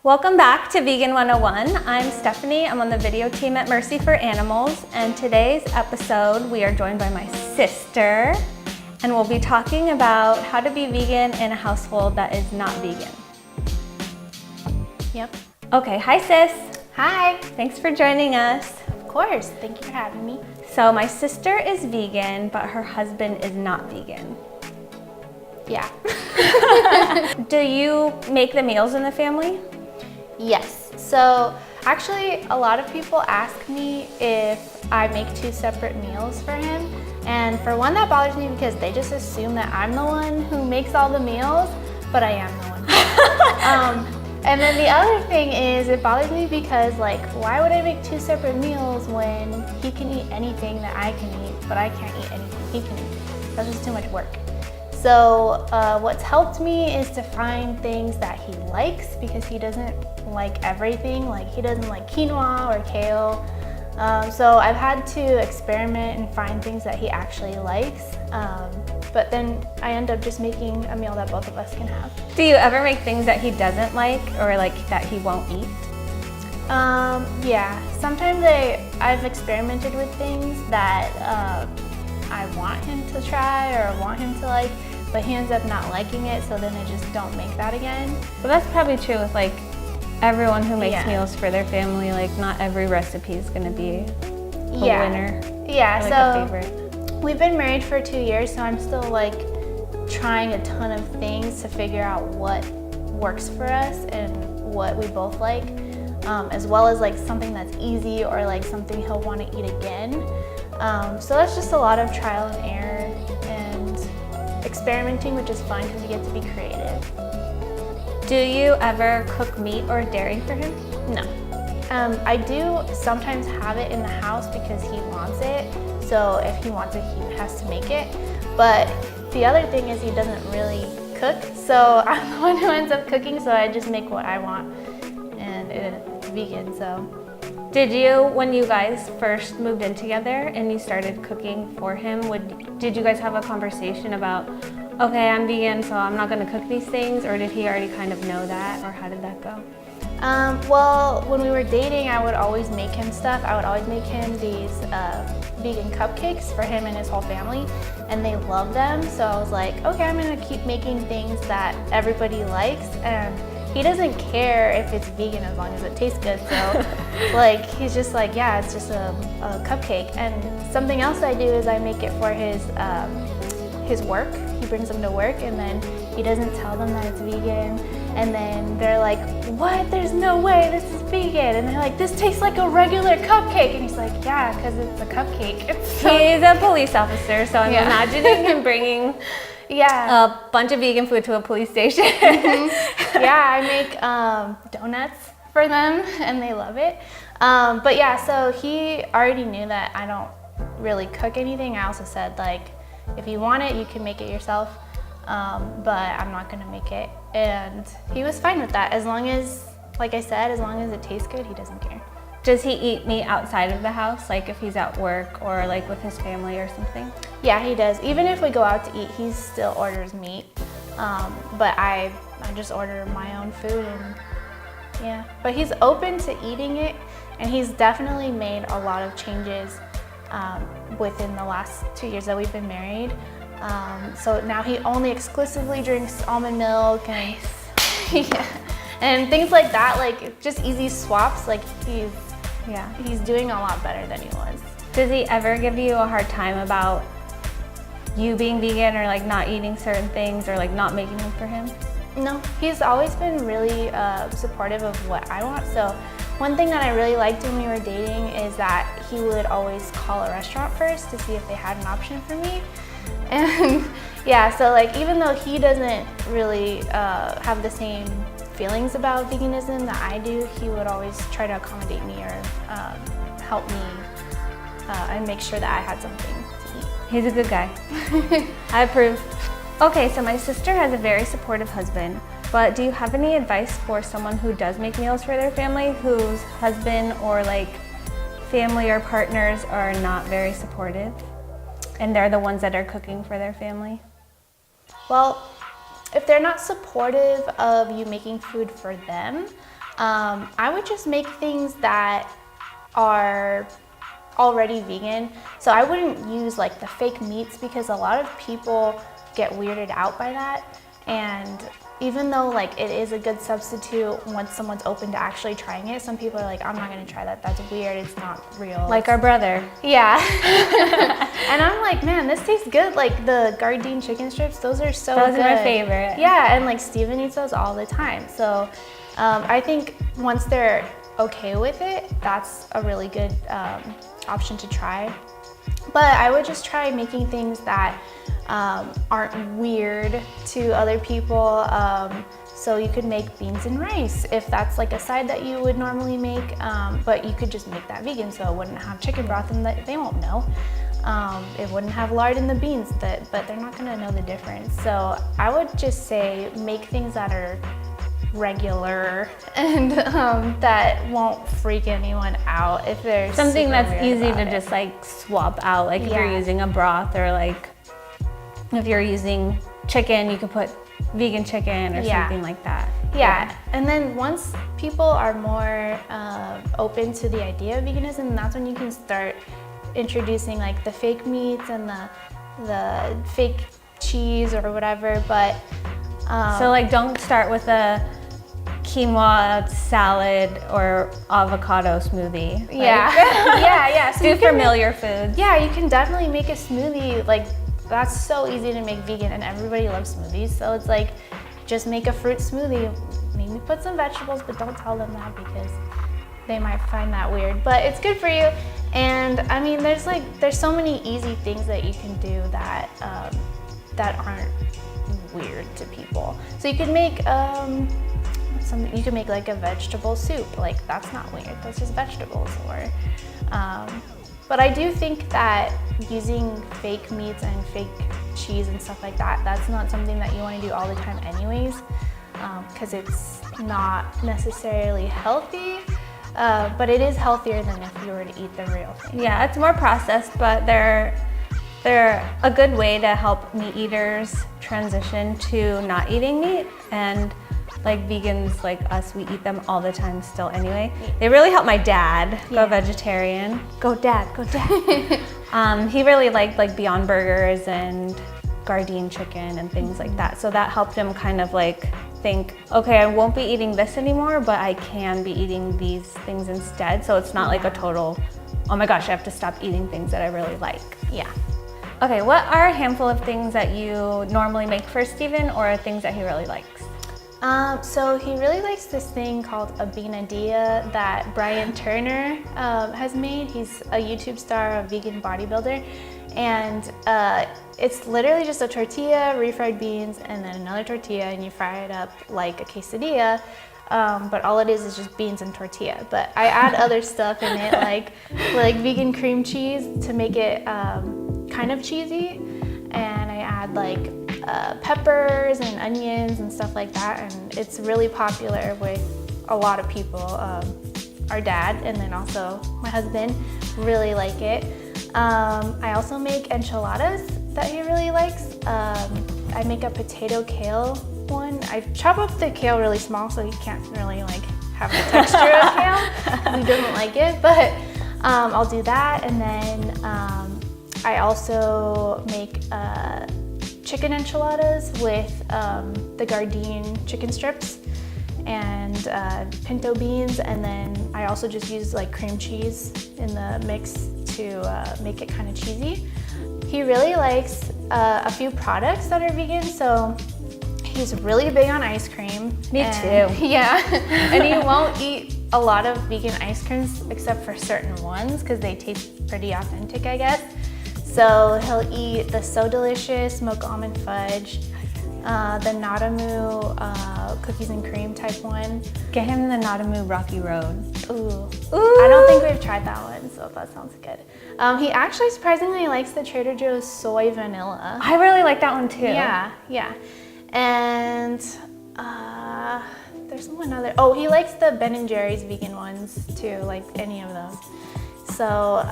Welcome back to Vegan 101. I'm Stephanie. I'm on the video team at Mercy for Animals, and today's episode we are joined by my sister, and we'll be talking about how to be vegan in a household that is not vegan. Yep. Okay, hi sis. Hi. Thanks for joining us. Of course. Thank you for having me. So my sister is vegan, but her husband is not vegan. Yeah. Do you make the meals in the family? Yes. So actually, a lot of people ask me if I make two separate meals for him. And for one, that bothers me because they just assume that I'm the one who makes all the meals, but I am the one. And then the other thing is it bothers me because why would I make two separate meals when he can eat anything that I can eat, but I can't eat anything he can eat? That's just too much work. So what's helped me is to find things that he likes because he doesn't like everything. Like he doesn't like quinoa or kale. So I've had to experiment and find things that he actually likes. But then I end up just making a meal that both of us can have. Do you ever make things that he doesn't like or that he won't eat? Yeah, sometimes I've experimented with things that I want him to try or want him to like, but he ends up not liking it, so then I just don't make that again. But that's probably true with everyone who makes meals for their family. Not every recipe is going to be a winner. Yeah, or a favorite. We've been married for 2 years, so I'm still trying a ton of things to figure out what works for us and what we both like, as well as something that's easy or something he'll want to eat again. So that's just a lot of trial and error and experimenting, which is fun because you get to be creative. Do you ever cook meat or dairy for him? No. I do sometimes have it in the house because he wants it. So if he wants it, he has to make it. But the other thing is he doesn't really cook. So I'm the one who ends up cooking, so I just make what I want. And it's vegan, so. Did you, when you guys first moved in together and you started cooking for him, did you guys have a conversation about, okay, I'm vegan, so I'm not gonna cook these things, or did he already kind of know that, or how did that go? Well, when we were dating, I would always make him stuff. I would always make him these vegan cupcakes for him and his whole family, and they love them. So I was like, okay, I'm gonna keep making things that everybody likes, and he doesn't care if it's vegan as long as it tastes good. So he's just yeah, it's just a cupcake. And something else I do is I make it for his work. He brings them to work, and then he doesn't tell them that it's vegan. And then they're like, what? There's no way this is vegan. And they're like, this tastes like a regular cupcake. And he's like, yeah, because it's a cupcake. He's a police officer, so I'm imagining him bringing a bunch of vegan food to a police station. Yeah, I make donuts for them, and they love it. But yeah, so he already knew that I don't really cook anything. I also said, if you want it, you can make it yourself. But I'm not gonna make it. And he was fine with that. As long as, like I said, as long as it tastes good, he doesn't care. Does he eat meat outside of the house, if he's at work or with his family or something? Yeah, he does. Even if we go out to eat, he still orders meat. But I just order my own food, and yeah. But he's open to eating it, and he's definitely made a lot of changes within the last 2 years that we've been married. So now he only exclusively drinks almond milk and and things like that, just easy swaps. He's doing a lot better than he was. Does he ever give you a hard time about you being vegan or not eating certain things or not making them for him? No, he's always been really supportive of what I want. So one thing that I really liked when we were dating is that he would always call a restaurant first to see if they had an option for me. And yeah, so even though he doesn't really have the same feelings about veganism that I do, he would always try to accommodate me or help me and make sure that I had something to eat. He's a good guy. I approve. Okay, so my sister has a very supportive husband, but do you have any advice for someone who does make meals for their family whose husband or family or partners are not very supportive? And they're the ones that are cooking for their family? Well, if they're not supportive of you making food for them, I would just make things that are already vegan. So I wouldn't use like the fake meats because a lot of people get weirded out by that. And even though like it is a good substitute once someone's open to actually trying it, some people are like, I'm not gonna try that, that's weird, it's not real. Like our brother. Yeah. And I'm like, man, this tastes good. Like the Gardein chicken strips, those are so good. Those are my favorite. Yeah, and like Steven eats those all the time. So I think once they're okay with it, that's a really good option to try. But I would just try making things that aren't weird to other people. So you could make beans and rice if that's like a side that you would normally make, but you could just make that vegan so it wouldn't have chicken broth and they won't know. It wouldn't have lard in the beans, but they're not gonna know the difference. So I would just say make things that are regular and that won't freak anyone out if they're something super that's weird easy about to it. just like swap out. Like if Yeah. you're using a broth, or like if you're using chicken, you could put vegan chicken or Yeah. something like that. Yeah, and then once people are more open to the idea of veganism, that's when you can start introducing like the fake meats and the fake cheese or whatever. But So like don't start with a quinoa salad or avocado smoothie. Like, yeah. So do you can familiar foods. Yeah, you can definitely make a smoothie. Like that's so easy to make vegan, and everybody loves smoothies. So it's like, just make a fruit smoothie. Maybe put some vegetables, but don't tell them that because they might find that weird. But it's good for you. And I mean, there's so many easy things that you can do that that aren't weird to people. So you could make you can make like a vegetable soup. Like that's not weird. That's just vegetables. Or but I do think that using fake meats and fake cheese and stuff like that, that's not something that you want to do all the time anyways, because it's not necessarily healthy, but it is healthier than if you were to eat the real thing. Yeah, it's more processed, but they're a good way to help meat eaters transition to not eating meat. And like vegans like us, we eat them all the time still anyway. They really helped my dad go vegetarian. Go dad, go dad. He really liked like Beyond Burgers and Gardein chicken and things like that. So that helped him kind of like think, okay, I won't be eating this anymore, but I can be eating these things instead. So it's not like a total, oh my gosh, I have to stop eating things that I really like. Yeah. Okay, what are a handful of things that you normally make for Steven, or things that he really likes? So he really likes this thing called a beanadilla that Brian Turner has made. He's a YouTube star, a vegan bodybuilder, and it's literally just a tortilla, refried beans, and then another tortilla, and you fry it up like a quesadilla. But all it is just beans and tortilla. But I add other stuff in it, like vegan cream cheese to make it kind of cheesy, and I add like peppers and onions and stuff like that, and it's really popular with a lot of people. Our dad and then also my husband really like it. I also make enchiladas that he really likes. I make a potato kale one. I chop up the kale really small so he can't really like have the texture of kale. He doesn't like it, but I'll do that. And then I also make chicken enchiladas with the Gardein chicken strips and pinto beans, and then I also just use like cream cheese in the mix to make it kind of cheesy. He really likes a few products that are vegan, so he's really big on ice cream. Me too. Yeah, and he won't eat a lot of vegan ice creams except for certain ones because they taste pretty authentic, I guess. So he'll eat the So Delicious smoked almond fudge, the Nadamu cookies and cream type one. Get him the Nadamu Rocky Road. Ooh. I don't think we've tried that one, so that sounds good. He actually surprisingly likes the Trader Joe's soy vanilla. I really like that one too. Yeah. And there's one other. Oh, he likes the Ben & Jerry's vegan ones too, like any of them. So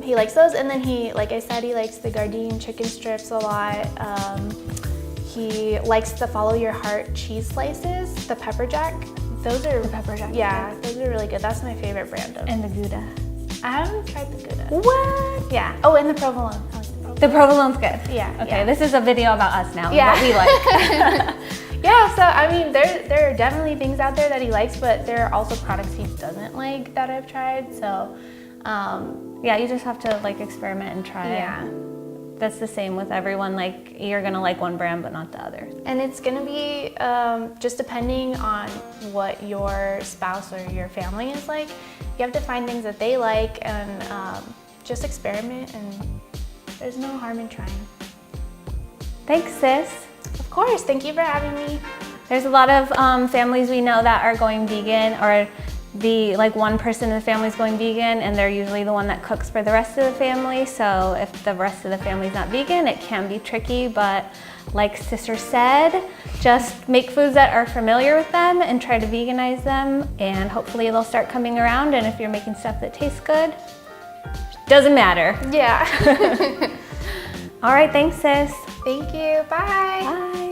he likes those, and then like I said, he likes the Gardein chicken strips a lot. He likes the Follow Your Heart cheese slices, the pepper jack. Those are pepper jack. Yeah, those are really good. That's my favorite brand of. And the Gouda. I haven't tried the Gouda. What? Yeah. Oh, and the provolone. I like the provolone. The provolone's good. Yeah. Okay, yeah. this is a video about us now. Yeah. What we like. Yeah, so I mean, there are definitely things out there that he likes, but there are also products he doesn't like that I've tried. So, yeah, you just have to like experiment and try. yeah. That's the same with everyone. Like you're gonna like one brand, but not the other. And it's gonna be just depending on what your spouse or your family is like. You have to find things that they like and just experiment, and there's no harm in trying. Thanks, sis. Of course, thank you for having me. There's a lot of families we know that are going vegan, or one person in the family is going vegan, and they're usually the one that cooks for the rest of the family. So if the rest of the family's not vegan, it can be tricky, but like Sister said, just make foods that are familiar with them and try to veganize them, and hopefully they'll start coming around. And if you're making stuff that tastes good, doesn't matter. Yeah. All right, thanks, sis. Thank you. Bye. Bye.